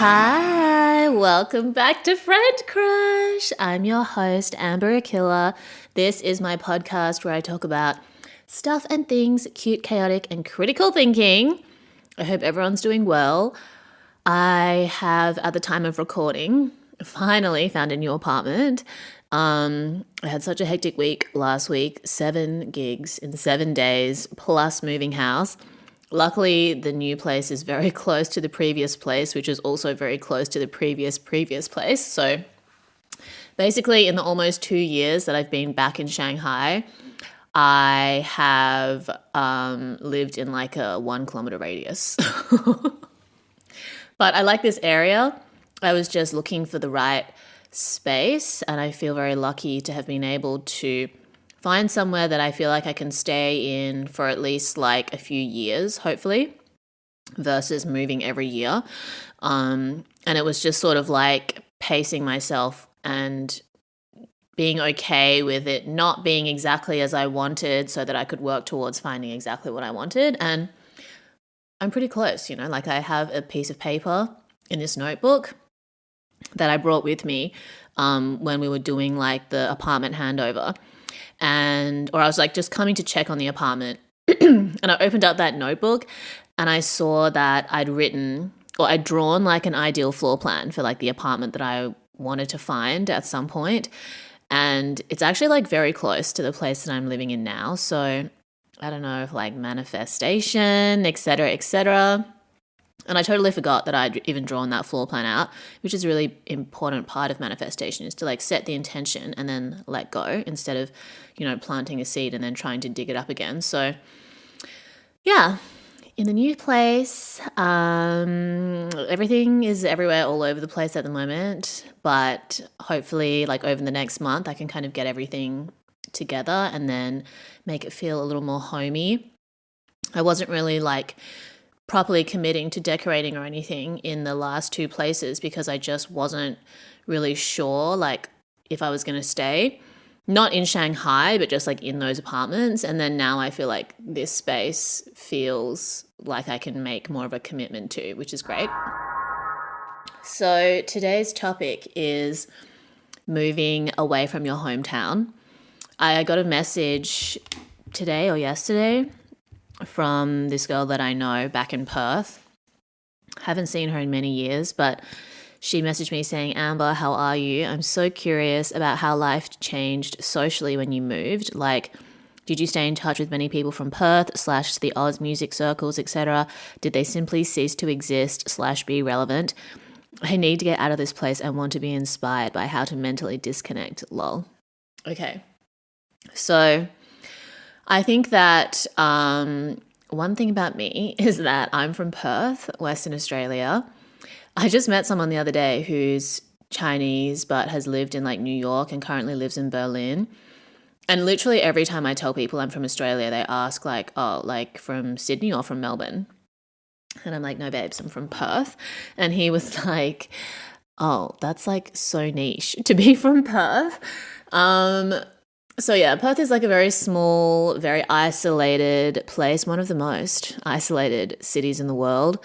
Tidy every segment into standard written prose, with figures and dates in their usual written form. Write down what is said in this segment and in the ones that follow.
Hi, welcome back to Friend Crush. I'm your host, Amber Akilla. This is my podcast where I talk about stuff and things, cute, chaotic, and critical thinking. I hope everyone's doing well. I have, at the time of recording, finally found a new apartment. I had such a hectic week last week, 7 gigs in 7 days, plus moving house. Luckily, the new place is very close to the previous place, which is also very close to the previous place. So basically, in the almost 2 years that I've been back in Shanghai, I have lived in like a 1 kilometer radius. But I like this area. I was just looking for the right space, and I feel very lucky to have been able to find somewhere that I feel like I can stay in for at least like a few years, hopefully, versus moving every year. And it was just sort of like pacing myself and being okay with it not being exactly as I wanted so that I could work towards finding exactly what I wanted. And I'm pretty close, like I have a piece of paper in this notebook that I brought with me when we were doing like the apartment handover. Or I was like just coming to check on the apartment and I opened up that notebook and I saw that I'd drawn like an ideal floor plan for like the apartment that I wanted to find at some point. And it's actually like very close to the place that I'm living in now. So I don't know if like manifestation, et cetera, et cetera. And I totally forgot that I'd even drawn that floor plan out, which is a really important part of manifestation, is to like set the intention and then let go instead of, planting a seed and then trying to dig it up again. So yeah, in the new place, everything is everywhere all over the place at the moment, but hopefully like over the next month, I can kind of get everything together and then make it feel a little more homey. I wasn't really like properly committing to decorating or anything in the last 2 places because I just wasn't really sure like if I was going to stay, not in Shanghai, but just like in those apartments. And then now I feel like this space feels like I can make more of a commitment to, which is great. So today's topic is moving away from your hometown. I got a message today or yesterday from this girl that I know back in Perth. Haven't seen her in many years, but she messaged me saying, Amber, how are you? I'm so curious about how life changed socially when you moved. Like, did you stay in touch with many people from Perth / the Oz music circles, etc.? Did they simply cease to exist / be relevant? I need to get out of this place and want to be inspired by how to mentally disconnect, lol. Okay. So I think that one thing about me is that I'm from Perth, Western Australia. I just met someone the other day who's Chinese but has lived in like New York and currently lives in Berlin. And literally every time I tell people I'm from Australia, they ask like, oh, like from Sydney or from Melbourne? And I'm like, no, babes, I'm from Perth. And he was like, oh, that's like so niche to be from Perth. So yeah, Perth is like a very small, very isolated place, one of the most isolated cities in the world,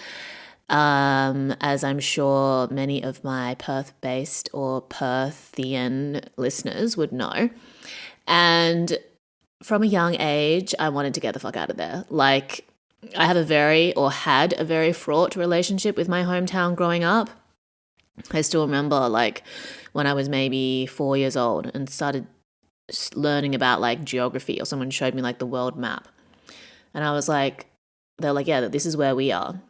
as I'm sure many of my Perth-based or Perthian listeners would know. And from a young age, I wanted to get the fuck out of there. Like, I had a very fraught relationship with my hometown growing up. I still remember like when I was maybe 4 years old and started learning about like geography, or someone showed me like the world map. And I was like, they're like, yeah, this is where we are.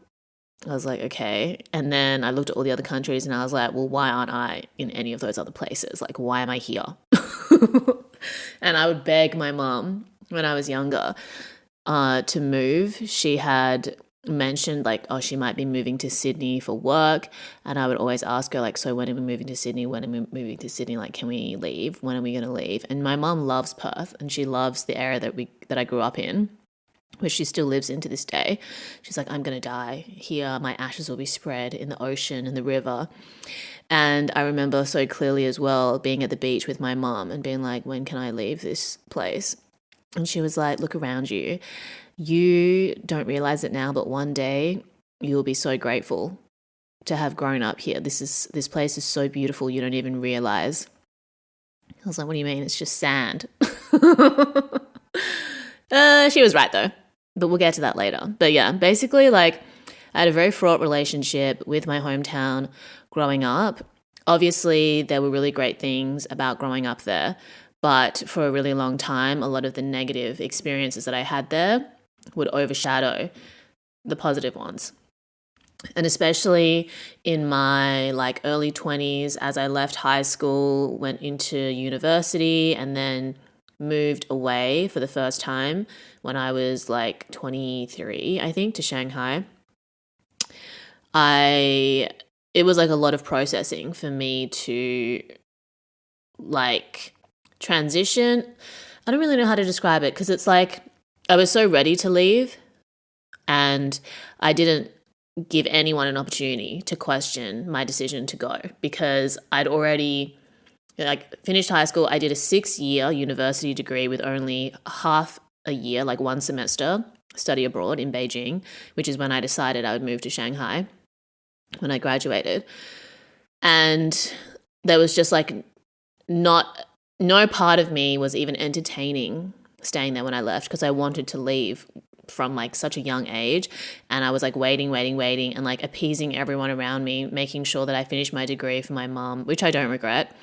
I was like, okay. And then I looked at all the other countries and I was like, well, why aren't I in any of those other places? Like, why am I here? And I would beg my mom when I was younger to move. She had mentioned like, oh, she might be moving to Sydney for work. And I would always ask her like, so when are we moving to Sydney? When are we moving to Sydney? Like, can we leave? When are we going to leave? And my mom loves Perth and she loves the area that I grew up in, which she still lives in to this day. She's like, I'm going to die here. My ashes will be spread in the ocean and the river. And I remember so clearly as well being at the beach with my mom and being like, when can I leave this place? And she was like, look around you. You don't realize it now, but one day you'll be so grateful to have grown up here. This place is so beautiful you don't even realize. I was like, what do you mean? It's just sand. She was right though, but we'll get to that later. But yeah, basically like I had a very fraught relationship with my hometown growing up. Obviously, there were really great things about growing up there, but for a really long time, a lot of the negative experiences that I had there would overshadow the positive ones. And especially in my like early 20s, as I left high school, went into university, and then moved away for the first time when I was like 23, I think, to Shanghai. It was like a lot of processing for me to like transition. I don't really know how to describe it because it's like I was so ready to leave and I didn't give anyone an opportunity to question my decision to go because I'd already like finished high school. I did a 6-year university degree with only half a year, like one semester study abroad in Beijing, which is when I decided I would move to Shanghai when I graduated. And there was just like no part of me was even entertaining staying there when I left because I wanted to leave from like such a young age. And I was like waiting and like appeasing everyone around me, making sure that I finished my degree for my mom, which I don't regret,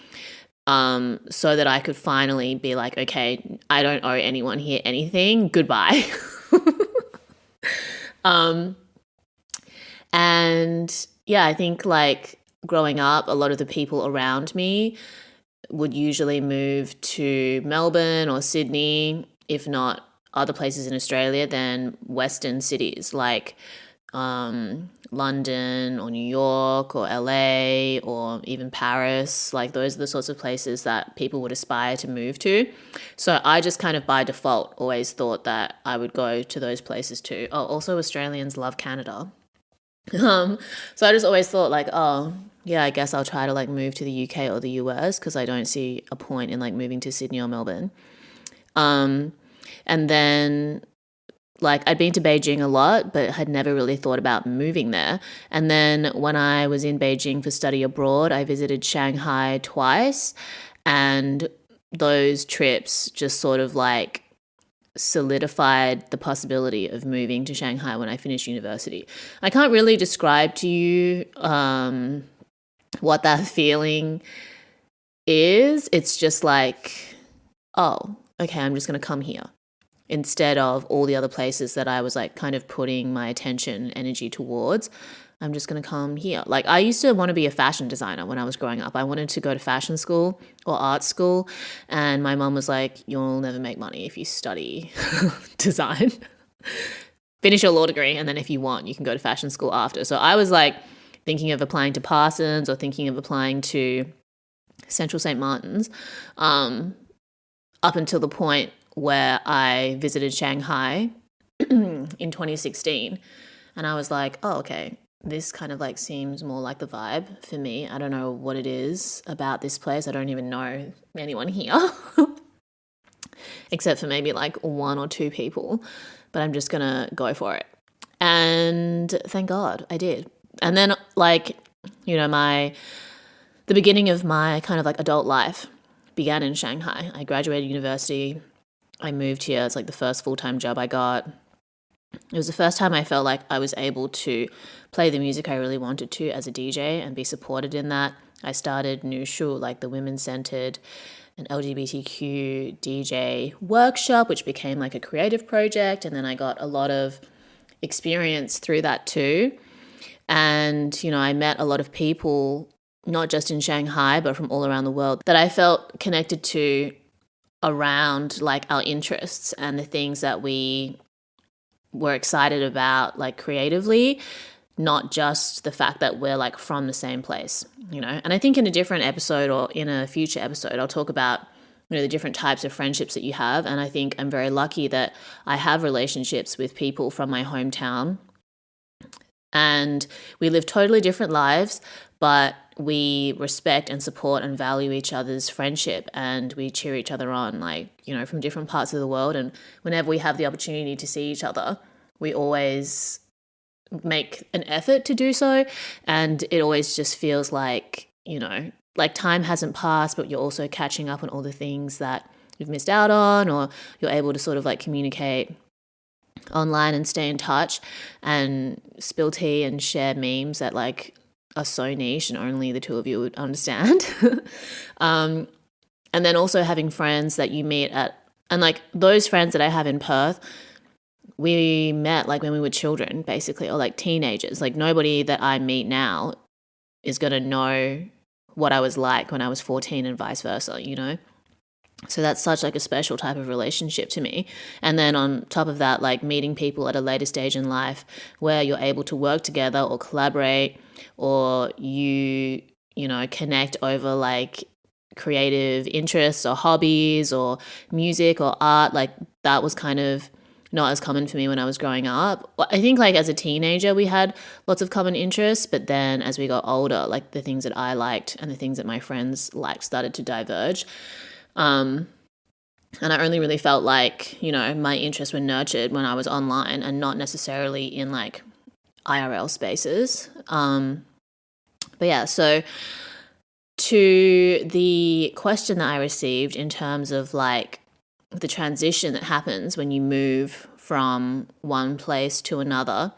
so that I could finally be like, okay, I don't owe anyone here anything. Goodbye. And yeah, I think like growing up, a lot of the people around me would usually move to Melbourne or Sydney, if not other places in Australia, then Western cities like London or New York or LA or even Paris. Like those are the sorts of places that people would aspire to move to. So I just kind of by default always thought that I would go to those places too. Oh, also Australians love Canada. So I just always thought like, oh, yeah, I guess I'll try to like move to the UK or the US because I don't see a point in like moving to Sydney or Melbourne. And then like I'd been to Beijing a lot, but had never really thought about moving there. And then when I was in Beijing for study abroad, I visited Shanghai twice. And those trips just sort of like solidified the possibility of moving to Shanghai when I finished university. I can't really describe to you what that feeling is. It's just like, oh, okay, I'm just going to come here instead of all the other places that I was like kind of putting my attention, energy towards. I'm just going to come here. Like I used to want to be a fashion designer when I was growing up. I wanted to go to fashion school or art school. And my mom was like, you'll never make money if you study design. Finish your law degree. And then if you want, you can go to fashion school after. So I was like thinking of applying to Parsons or thinking of applying to Central St. Martin's up until the point where I visited Shanghai in 2016. And I was like, oh, okay, this kind of like seems more like the vibe for me. I don't know what it is about this place. I don't even know anyone here except for maybe like 1 or 2 people, but I'm just going to go for it. And thank God I did. And then like, you know, the beginning of my kind of like adult life began in Shanghai. I graduated university. I moved here. It's like the first full-time job I got. It was the first time I felt like I was able to play the music I really wanted to as a DJ and be supported in that. I started Nushu, like the women-centered and LGBTQ DJ workshop, which became like a creative project. And then I got a lot of experience through that too. And, you know, I met a lot of people, not just in Shanghai, but from all around the world that I felt connected to around like our interests and the things that we were excited about like creatively, not just the fact that we're like from the same place, you know. And I think in a different episode or in a future episode, I'll talk about, you know, the different types of friendships that you have. And I think I'm very lucky that I have relationships with people from my hometown and we live totally different lives, but we respect and support and value each other's friendship and we cheer each other on, like, you know, from different parts of the world. And whenever we have the opportunity to see each other, we always make an effort to do so. And it always just feels like, like time hasn't passed, but you're also catching up on all the things that you've missed out on, or you're able to sort of like communicate online and stay in touch and spill tea and share memes that like are so niche and only the two of you would understand. And then also having friends that you meet and like those friends that I have in Perth, we met like when we were children basically, or like teenagers. Like nobody that I meet now is going to know what I was like when I was 14 and vice versa, So that's such like a special type of relationship to me. And then on top of that, like meeting people at a later stage in life where you're able to work together or collaborate, or you connect over like creative interests or hobbies or music or art. Like that was kind of not as common for me when I was growing up. I think like as a teenager we had lots of common interests, but then as we got older, like the things that I liked and the things that my friends liked started to diverge. And I only really felt like, my interests were nurtured when I was online and not necessarily in like IRL spaces. But yeah, so to the question that I received in terms of like the transition that happens when you move from one place to another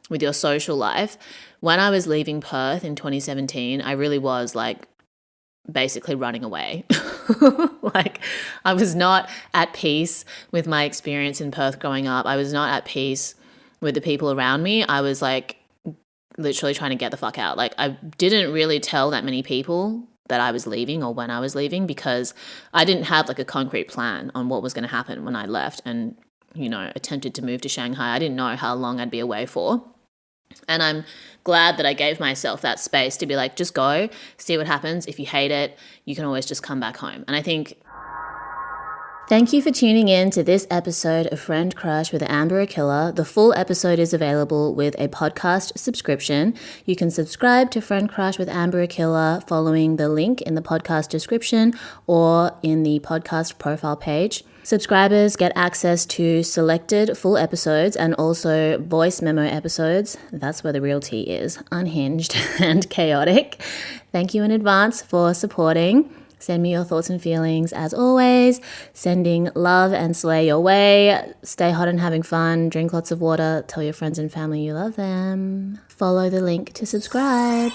with your social life. When I was leaving Perth in 2017, I really was like basically running away. Like I was not at peace with my experience in Perth growing up. I was not at peace with the people around me. I was like literally trying to get the fuck out. Like I didn't really tell that many people that I was leaving or when I was leaving, because I didn't have like a concrete plan on what was going to happen when I left and, attempted to move to Shanghai. I didn't know how long I'd be away for. And I'm glad that I gave myself that space to be like, just go, see what happens. If you hate it, you can always just come back home. And I think... Thank you for tuning in to this episode of Friend Crush with Amber Akilla. The full episode is available with a podcast subscription. You can subscribe to Friend Crush with Amber Akilla following the link in the podcast description or in the podcast profile page. Subscribers get access to selected full episodes and also voice memo episodes. That's where the real tea is, unhinged and chaotic. Thank you in advance for supporting. Send me your thoughts and feelings as always. Sending love and slay your way. Stay hot and having fun. Drink lots of water. Tell your friends and family you love them. Follow the link to subscribe.